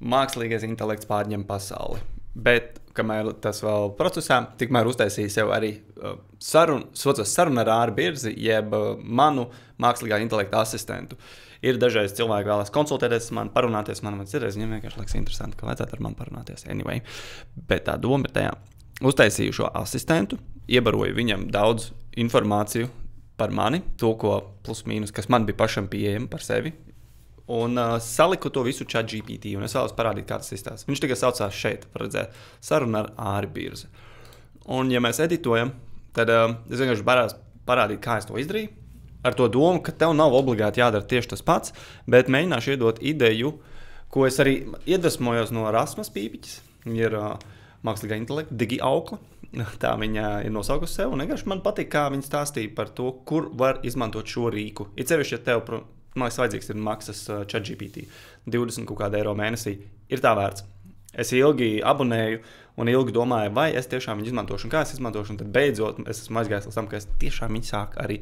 mākslīgais intelekts pārņem pasauli. Bet, kamēr tas vēl procesā, tikmēr uztaisīja sev arī sarunu ar Āri Birzi, jeb manu mākslīgā intelekta asistentu. Ir dažreiz cilvēki vēlas konsultēties man, parunāties man, bet citreiz viņiem vienkārši liekas interesanti, ka vajadzētu ar mani parunāties. Anyway. Bet tā doma ir tajā. Uztaisīju šo asistentu, iebaroju viņam daudz informāciju par mani, to, ko plus mīnus, kas man bija pašam pieejama par sevi. Un saliku to visu ChatGPT, un es vēlos parādīt, kā tas izstāsta. Viņš tikai saucās šeit, var redzēt, saruna ar Āri Birzi. Un, ja mēs editojam, tad es vienkārši varēs parādīt, kā es to izdarīju, ar to domu, ka tev nav obligāti jādara tieši tas pats, bet mēģināšu iedot ideju, ko es arī iedvesmojos no Rasmas Pīpiķis. Viņa ir mākslīgā intelekta, Digi Aukla. Tā viņa ir nosaukusi sev, un vienkārši man patīk, kā viņa stāstīja par to, kur var izmantot šo rīku. Ir sevišķi, ja tev, man liekas, vajadzīgs ir maksas ChatGPT, 20 kaut kāda eiro mēnesī, ir tā vērts. Es ilgi abonēju un ilgi domāju, vai es tiešām viņu izmantošu, un kā es izmantošu, un tad beidzot es esmu aizgājis līdz tam, ka es tiešām viņu sāku arī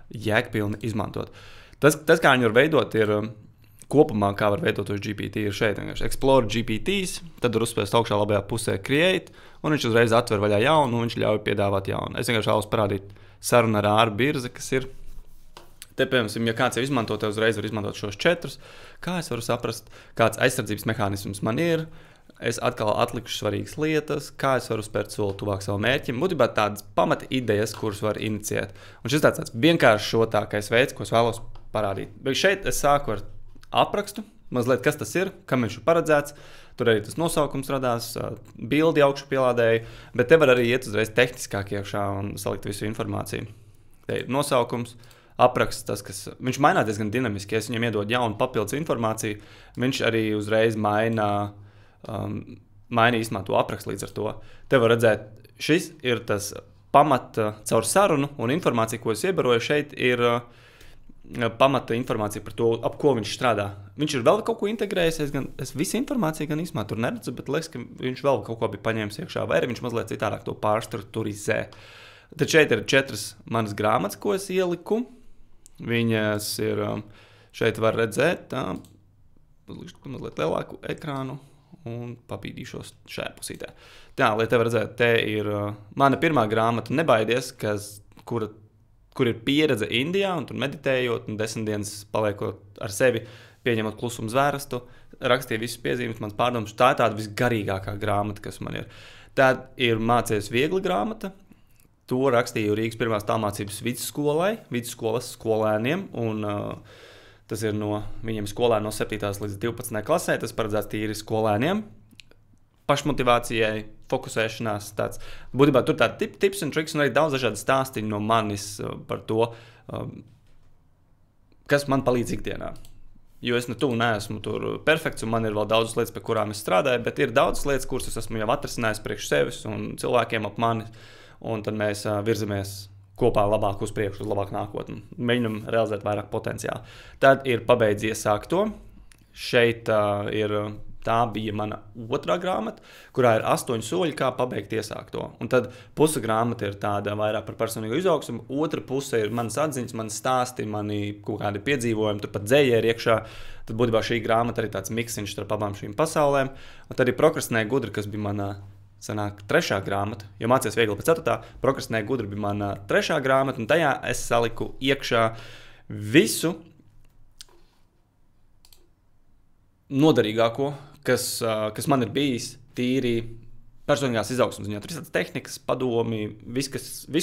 jēgpilni izmantot. Tas, kā viņu var veidot, ir kopumā, kā var veidot tos GPT, ir šeit vienkārši Explore GPTs, tad var uzspēst augšā labajā pusē Create, un viņš uzreiz atver vaļā jaunu, un viņš ļauj piedāvāt jaunu. Es vienkārši vēlos parādīt sarunu ar Āri Birzi, kas ir. Te, piemēram, ja kāds jau izmanto, te uzreiz var izmantot šos 4, kā es varu saprast, kāds aizsardzības mehānisms man ir, es atkal atlikšu svarīgas lietas, kā es varu spērt soli tuvāk savam mērķim, būtībā tādas pamata idejas, kuras var inicijēt. Un šis tāds vienkāršotākais veids, ko es vēlos parādīt. Bet šeit es sāku ar aprakstu, mazliet kas tas ir, kam viņš ir paredzēts, tur arī tas nosaukums radās, bildi augšu pielādēju, bet te var arī iet uzreiz tehniskāk iekšā un salikt visu informāciju. Te ir nosaukums, apraksts, tas, kas viņš mainās diezgan dinamiski, ja es viņam iedod jaunu papildus informāciju, viņš arī uzreiz maina īstenībā to aprakstu līdz ar to. Te var redzēt, šis ir tas pamata caur sarunu un informāciju, ko es iebaroju, šeit ir pamata informācija par to, ap ko viņš strādā. Viņš ir vēl kaut ko integrējis, es visu informāciju gan īstenībā tur neredzu, bet liekas, ka viņš vēl kaut ko bija paņēmis iekšā, vai arī viņš mazliet citādāk to pārstrukturizē. Tad šeit ir 4 manas grāmatas, ko es ieliku. Viņas ir, šeit var redzēt, mazliet lielāku ekrānu un papīdīšos šajā pusītē. Tā, lai te var redzēt, te ir mana pirmā grāmata Nebaidies, kur ir pieredze Indijā un tur meditējot un 10 dienas paliekot ar sevi, pieņemot klusumu zvērestu, rakstīja visas piezīmes, mans pārdoms. Tā ir tāda visgarīgākā grāmata, kas man ir. Tad ir Mācies viegli grāmata. To rakstīju Rīgas pirmās tālmācības vidusskolas skolēniem, un tas ir viņiem skolēni no 7. līdz 12. klasē, tas paredzēts tīri skolēniem, pašmotivācijai, fokusēšanās, tāds. Būtībā tur tādi tips un triks, un arī daudz dažādi stāstiņi no manis par to, kas man palīdz ikdienā. Jo es neesmu tur perfekts, un man ir vēl daudz lietas, pie kurām es strādāju, bet ir daudz lietas, kuras es esmu jau atrisinājis priekš sevis un cilvēkiem ap mani. Un tad mēs virzamies kopā labāk uz priekšu, uz labāku nākotni. Mēģinam realizēt vairāk potenciālu. Tad ir pabeidz iesākt to. Šeit tā bija mana otrā grāmata, kurā ir 8 soļi, kā pabeigt iesākt to. Un tad puse grāmata ir tāda vairāk par personīgo izaugsmu, otra puse ir manas atziņas, manas stāsti, mani kaut kādi piedzīvojumi, tur pat dzēja ir iekšā. Tad būtībā šī grāmata arī tāds miksiņš starp abām šīm pasaulēm. Un tad ir Prokrastinē gudri, kas bija mana sanāk 3. grāmata, jo Mācies viegli pēc 4. Prokrastinē gudri bija mana 3. grāmata, un tajā es saliku iekšā visu noderīgāko, kas man ir bijis tīri personīgās izaugsmas ziņā. Tur ir tādas tehnikas, padomi, viss,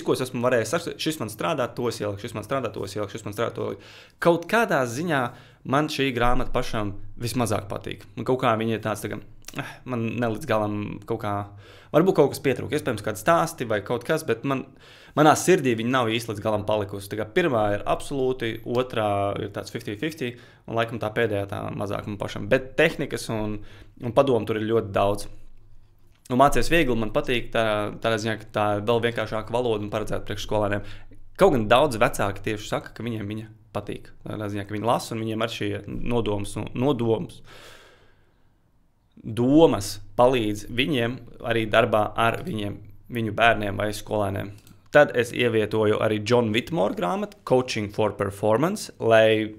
ko es esmu varējis sakot, šis man strādā, to es ieliku, šis man strādā, to es ieliku, šis man strādā, to ieliku. Kaut kādā ziņā man šī grāmata pašam vismazāk patīk. Un kaut kā viņa ir tāds, man nelīdz galam kaut kā, varbūt kaut kas pietrūk, iespējams kāds stāsti vai kaut kas, bet manā sirdī viņa nav īsti līdz galam palikusi. Tā kā pirmā ir absolūti, otrā ir tāds 50-50, un laikam tā pēdējā tā mazāk man pašam. Bet tehnikas un padomu tur ir ļoti daudz. Un Mācies viegli man patīk tādā ziņā, ka tā ir vēl vienkāršāka valoda un paredzēta priekšskolēniem. Kaut gan daudz vecāki tieši saka, ka viņiem viņa patīk. Tādā ziņā, ka viņi lasa un viņiem ar šie domas palīdz viņiem arī darbā ar viņu bērniem vai skolēniem. Tad es ievietoju arī John Whitmore grāmatu Coaching for Performance, lai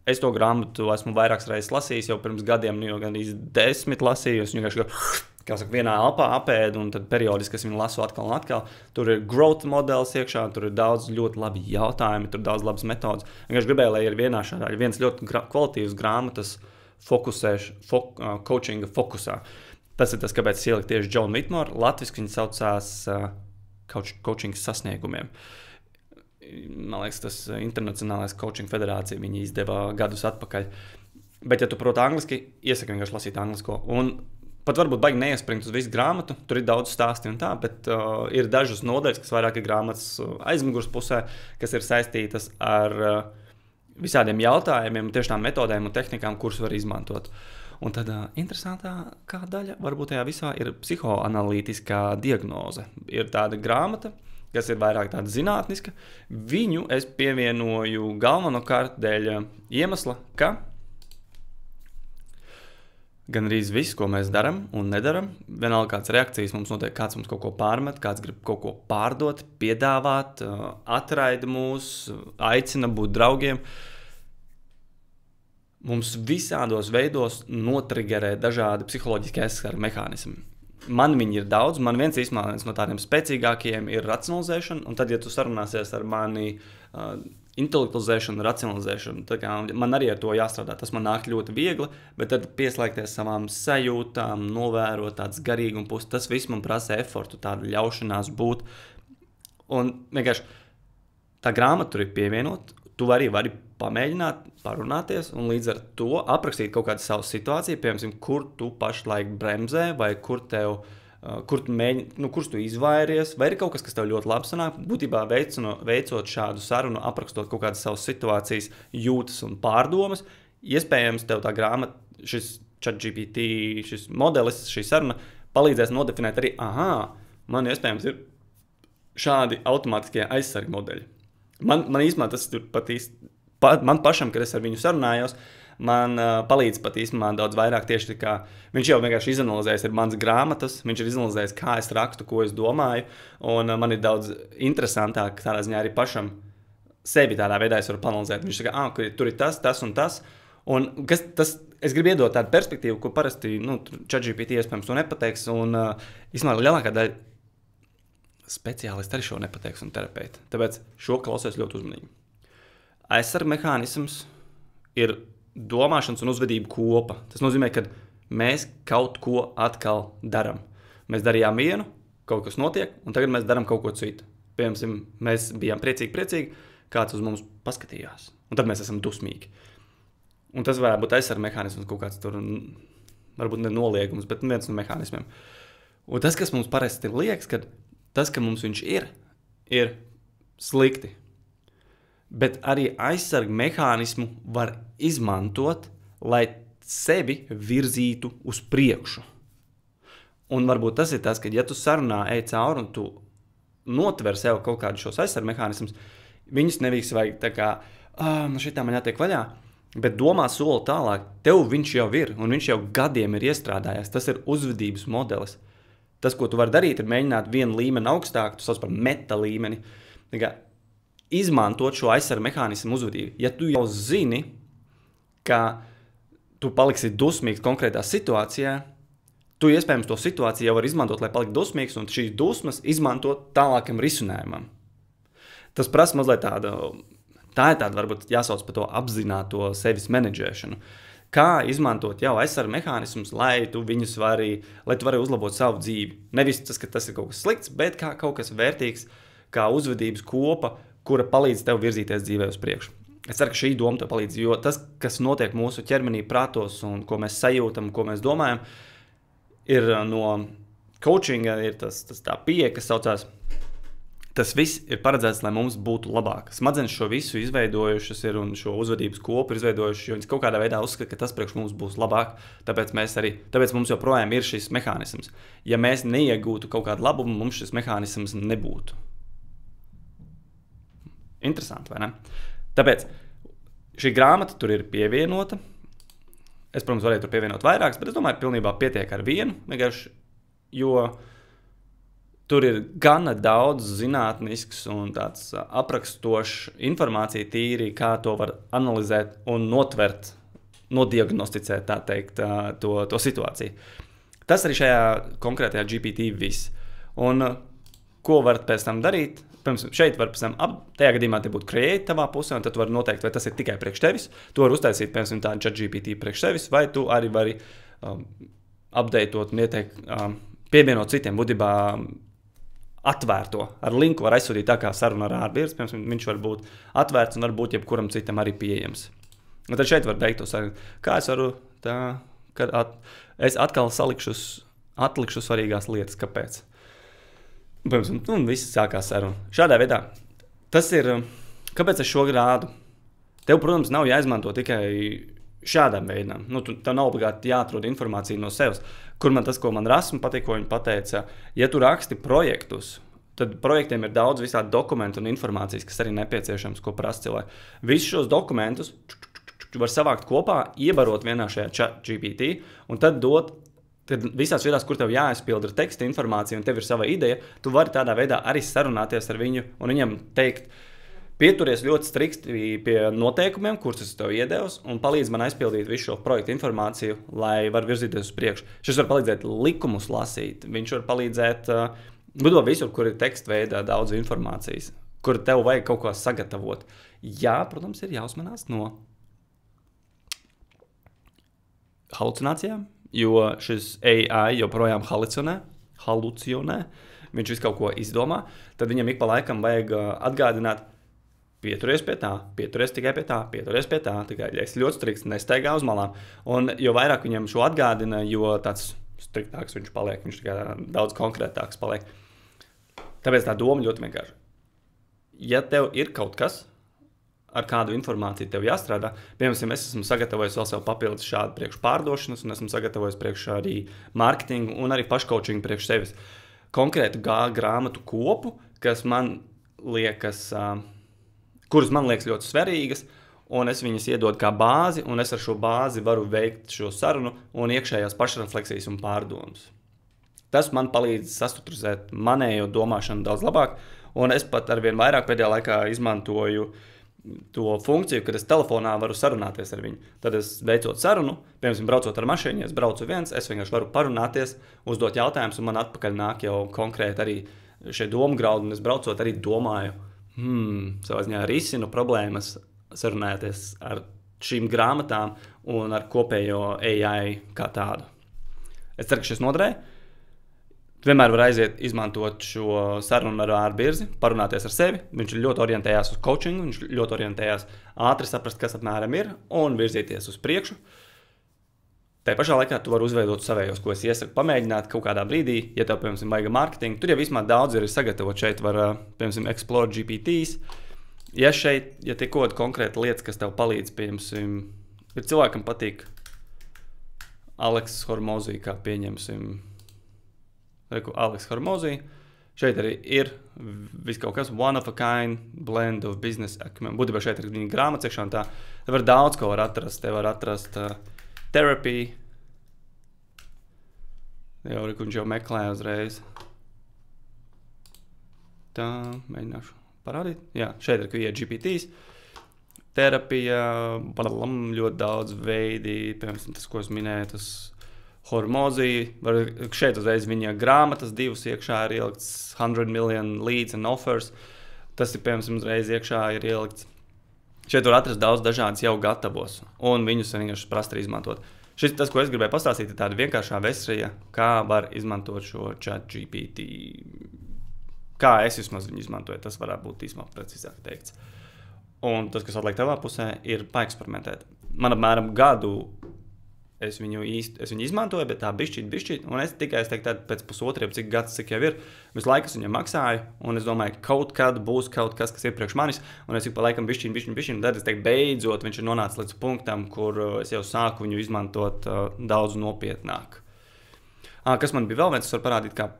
Es to grāmatu esmu vairākas reizes lasījis, jau pirms gadiem, jau gandrīz 10 lasīju. Es vienkārši, kā saka, vienā elpā apēdu, un tad periodiski es viņu lasu atkal un atkal. Tur ir growth modelis iekšā, tur ir daudz ļoti labi jautājumi, tur ir daudz labas metodas. Vienkārši gribēju, lai ir viens ļoti kvalitīvs grāmatas coachinga fokusā. Tas ir tas, kāpēc es ieliku tieši John Whitmore. Latviski viņi saucās coaching sasniegumiem. Man liekas, tas Internacionālais coaching federācija viņi izdeva gadus atpakaļ. Bet, ja tu proti angliski, iesaku vienkārši lasīt anglisko. Un pat varbūt baigi neiespringt uz visu grāmatu, tur ir daudz stāsti un tā, bet ir dažas nodaļas, kas vairāk ir grāmatas aizmugures pusē, kas ir saistītas ar visādiem jautājumiem, tieši tām metodēm un tehnikām, kuras var izmantot. Un tad interesantākā daļa varbūt tajā visā ir psihoanalītiskā diagnoze. Ir tāda grāmata, kas ir vairāk tāda zinātniska. Viņu es pievienoju galvenokārt dēļ iemesla, ka gan arī viss, ko mēs darām un nedaram, vienalga kādas reakcijas mums notiek, kāds mums kaut ko pārmet, kāds grib kaut ko pārdot, piedāvāt, atraida mūs, aicina būt draugiem. Mums visādos veidos notrigerē dažādi psiholoģiski aizskara mehānismi. Man viņi ir daudz, man viens no tādiem spēcīgākajiem ir racionalizēšana, un tad, ja tu sarunāsies ar mani intelektualizēšanu, racionalizēšanu, tad man arī ar to jāstrādā. Tas man nāk ļoti viegli, bet tad pieslēgties savām sajūtām, novērot tādas garīguma puses, tas viss man prasa efortu, tādu ļaušanās būt. Un vienkārši tā grāmata tur ir pievienot, tu vari pamēģināt, parunāties un līdz ar to aprakstīt kaut kādu savu situāciju, piemēram, kur tu pašlaik bremzē vai kur tu izvairies, vai ir kaut kas tev ļoti labi sanāk. Būtībā veicot šādu sarunu, aprakstot kaut kādas savas situācijas, jūtas un pārdomas, iespējams tev tā grāmata, šis ChatGPT, šis modelis, šī saruna palīdzēs nodefinēt arī, man iespējams ir šādi automātiskie aizsargi modeļi. Man īstenībā tas tur man pašam, kad es ar viņu sarunājos, man palīdz pat īstenībā daudz vairāk tieši tā kā viņš jau vienkārši izanalizējis ir manas grāmatas, viņš ir izanalizējis, kā es rakstu, ko es domāju, un man ir daudz interesantāk tādā ziņā arī pašam sevi tādā veidā es varu panalizēt. Viņš saka, tur ir tas un tas, un es gribu iedot tādu perspektīvu, ko parasti, ChatGPT iespējams to nepateiks, un īstenībā lielākā daļa speciālisti arī šo nepateiks un terapeiti. Tāpēc šo klausies ļoti uzmanīgi. Aizsarga mehānisms ir domāšanas un uzvedību kopa. Tas nozīmē, ka mēs kaut ko atkal darām. Mēs darījām vienu, kaut kas notiek, un tagad mēs darām kaut ko citu. Piemēram, mēs bijām priecīgi, kāds uz mums paskatījās. Un tad mēs esam dusmīgi. Un tas varētu būt aizsarga mehānisms, kaut kāds tur, varbūt ne noliegums, bet viens no mehānismiem. Un tas, kas mums parasti liekas, ka tas, ka mums viņš ir slikti. Bet arī aizsarga mehānismu var izmantot, lai sevi virzītu uz priekšu. Un varbūt tas ir tas, ka ja tu sarunā ej cauri un tu notver sev kaut kādu šos aizsarga mehānismus, viņus nevis vajag tā kā, šitā man jātiek vaļā, bet domā soli tālāk, tev viņš jau ir, un viņš jau gadiem ir iestrādājies, tas ir uzvedības modelis. Tas, ko tu vari darīt, ir mēģināt vienu līmeni augstāk, tu sauc par meta līmeni, izmantot šo aizsarga mehānismu uzvedību. Ja tu jau zini, ka tu paliksi dusmīgs konkrētā situācijā, tu iespējams to situāciju jau var izmantot, lai paliktu dusmīgs, un šīs dusmas izmantot tālākam risinājumam. Tas prasa mazliet tā ir tāda varbūt jāsauc par to apzināto sevis menedžēšanu. Kā izmantot jau aizsarga mehānismus, lai tu vari uzlabot savu dzīvi. Nevis tas, ka tas ir kaut kas slikts, bet kā kaut kas vērtīgs, kā uzvedības kopa, kura palīdz tev virzīties dzīvē uz priekšu. Es ceru, ka šī doma tev palīdz, jo tas, kas notiek mūsu ķermenī, prātos un ko mēs sajūtam, ko mēs domājam, ir no coachinga, ir tā pieeja, kas saucās. Tas viss ir paredzēts, lai mums būtu labāk. Smadzenes šo visu izveidojušas ir un šo uzvedības kopu izveidojušas, jo viņas kaut kādā veidā uzskata, ka tas priekš mums būs labāk, tāpēc mums joprojām ir šis mehānisms. Ja mēs neiegūtu kaut kādu labumu, mums šis mehānisms nebūtu. Interesanti, vai ne? Tāpēc šī grāmata tur ir pievienota. Es, protams, varēju tur pievienot vairākas, bet es domāju, pilnībā pietiek ar vienu, vienkārši, jo tur ir gana daudz zinātnisks un tāds aprakstošs informācija tīri, kā to var analizēt un notvert, nodiagnosticēt, tā teikt, to situāciju. Tas arī šajā konkrētajā GPT viss. Un ko var pēc tam darīt? Pirms, šeit var pēc tam, tajā gadījumā te būtu create tavā pusē, un tad tu vari noteikt, vai tas ir tikai priekš tevis. Tu vari uztaisīt, piemēram, tādu ChatGPT priekš tevis, vai tu arī vari updateot un ieteikt, pievienot citiem, būtībā atvērto. Ar linku var aizsūtīt tā kā saruna ar ārbīrs, piemēram, viņš var būt atvērts un var būt jebkuram citam arī pieejams. Un tad šeit var teikt to sarunu, kā es varu tā, kad es atkal atlikšu svarīgās lietas, kāpēc. Un viss sākās saruna. Šādā veidā. Tas ir, kāpēc es šo grādu. Tev, protams, nav jāizmanto tikai šādām veidām. Tev nav obligāti jāatrod informācija no sevis. Kur man tas, ko man Rasmu patīk, ko viņi pateica, ja tu raksti projektus, tad projektiem ir daudz visādi dokumentu un informācijas, kas arī nepieciešams, ko prasa cilvēki. Visus šos dokumentus var savākt kopā, iebarot vienā šajā ChatGPT un tad dot. Tad visās vietās, kur tev jāizpilda ir teksta informācija un tev ir sava ideja, tu vari tādā veidā arī sarunāties ar viņu un viņam teikt, pieturies ļoti strikti pie noteikumiem, kurus es tev iedevu, un palīdz man aizpildīt visu šo projektu informāciju, lai var virzīties uz priekšu. Šis var palīdzēt likumus lasīt, viņš var palīdzēt budot visur, kur ir teksta veidā daudz informācijas, kur tev vajag kaut ko sagatavot. Jā, protams, ir jāuzmanās no halucinācijām, jo šis AI joprojām halucionē, viņš visu kaut ko izdomā, tad viņam ik pa laikam vajag atgādināt, pieturies pie tā, pieturies tikai pie tā, pieturies pie tā, tikai es ļoti strikts, nestaigā uz malām. Un jo vairāk viņam šo atgādina, jo tāds striktāks viņš paliek, viņš tikai daudz konkrētāks paliek. Tāpēc tā doma ļoti vienkārši. Ja tev ir kaut kas, ar kādu informāciju tev jāstrādā. Piemēram, es esmu sagatavojis vēl sev papildus šādu priekš pārdošanas, un esmu sagatavojis priekš arī mārketingu un arī paškaučingu priekš sevis. Konkrētu grāmatu kopu, kas man liekas, kuras man liekas ļoti svarīgas, un es viņas iedodu kā bāzi, un es ar šo bāzi varu veikt šo sarunu un iekšējās pašrefleksijas un pārdomas. Tas man palīdz sastruktūrizēt manējo domāšanu daudz labāk, un es pat arvien vairāk pēdējā laikā izmantoju to funkciju, kad es telefonā varu sarunāties ar viņu. Tad es veicot sarunu, piemēram, braucot ar mašīnu, es braucu viens, es vienkārši varu parunāties, uzdot jautājumus, un man atpakaļ nāk jau konkrēti arī šie domu graudi, un es braucot arī domāju, savā ziņā risinu problēmas sarunāties ar šīm grāmatām un ar kopējo AI kā tādu. Es ceru, ka šis noderēja. Vienmēr var aiziet, izmantot šo sarunu ar ārbirzi, parunāties ar sevi. Viņš ļoti orientējās uz coachingu, viņš ļoti orientējās ātri saprast, kas apmēram ir, un virzīties uz priekšu. Tā pašā laikā tu vari uzveidot savējos, ko es iesaku pamēģināt kaut kādā brīdī, ja tev, piemēram, vajag mārketingu. Tur jau vismaz daudz ir sagatavot. Šeit var, piemēram, explore GPTs. Ja te kaut konkrēta lietas, kas tev palīdz, piemēram, ir cilvēkam patīk Aleks Hormozī, kā pieņemsim, Aleks Hormozī. Šeit arī ir viss kaut kas one of a kind, blend of business acumen. Būtībā šeit ir viņa grāmatas iekšā un tā. Te var daudz ko var atrast. Te var atrast therapy. Viņš jau meklē uzreiz. Tā, mēģināšu parādīt. Jā, šeit ir bija GPTs. Terapija, ļoti daudz veidi, piemēram, tas, ko es minēju, tas Hormozī, šeit uzreiz viņa grāmatas divas iekšā ir ielikts 100 million leads and offers. Tas ir, piemēram, uzreiz iekšā ir ielikts. Šeit var atrast daudz dažādas jau gatavos, un viņus vienkārši prast arī izmantot. Šis tas, ko es gribēju pastāstīt, ir tāda vienkāršā versija, kā var izmantot šo ChatGPT. Kā es vismaz viņu izmantoju, tas varētu būt īsumā precīzāk teikts. Un tas, kas atliek tavā pusē, ir paeksperimentēt. Man apmēram gadu es viņu izmantoju, bet tā bišķīt, un es tikai teiktu pēc pusotriem, cik gads, cik jau ir, visu laiku es viņam maksāju, un es domāju, kaut kad būs kaut kas ir priekš manis, un es pa laikam bišķīt, un tad es teiktu, beidzot, viņš ir nonācis līdz punktam, kur es jau sāku viņu izmantot daudz nopietnāk. Kas man bija vēl viens, es varu parādīt kā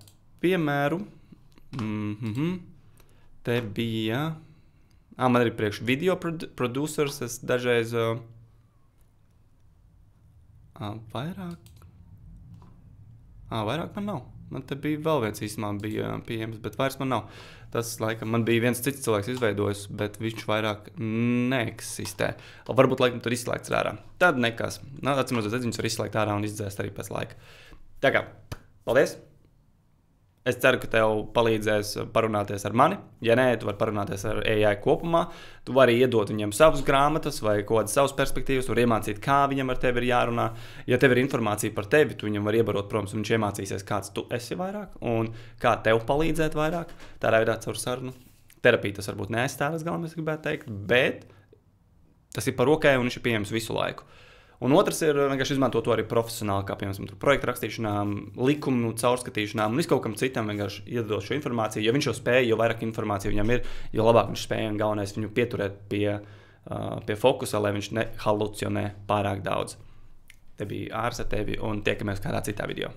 piemēru. Te bija, man arī priekš video producers, es dažreiz vairāk man nav. Man te bija vēl viens īstenībā bija pieejams, bet vairs man nav. Tas, laikam, man bija viens cits cilvēks izveidojis, bet viņš vairāk neeksistē. Varbūt, laikam, tur izslēgts ārā. Tad nekas. Atcīmredzot, viņus var izslēgt ārā un izdzēst arī pēc laika. Tā kā, paldies! Es ceru, ka tev palīdzēs parunāties ar mani. Ja nē, tu vari parunāties ar AI kopumā. Tu vari iedot viņam savas grāmatas vai kādas savas perspektīvas, var iemācīt, kā viņam ar tevi ir jārunā. Ja tev ir informācija par tevi, tu viņam vari iebarot, protams, un viņš iemācīsies, kāds tu esi vairāk un kā tev palīdzēt vairāk. Tādā veidā caur sarunu. Terapija tas varbūt neaizstāvēs, galvenais, es gribētu teikt, bet tas ir par rokai un viņš ir pieejams visu laiku. Un otrs ir vienkārši izmantot to arī profesionāli, kā piemēram projektu rakstīšanām, likumu caurskatīšanām un viskaut kam citam vienkārši iedot šo informāciju. Jo viņš jau spēja, jo vairāk informācija viņam ir, jo labāk viņš spēja un galvenais viņu pieturēt pie fokusa, lai viņš nehalucionē pārāk daudz. Te bija Ārs ar tevi un tiekamies kādā citā video.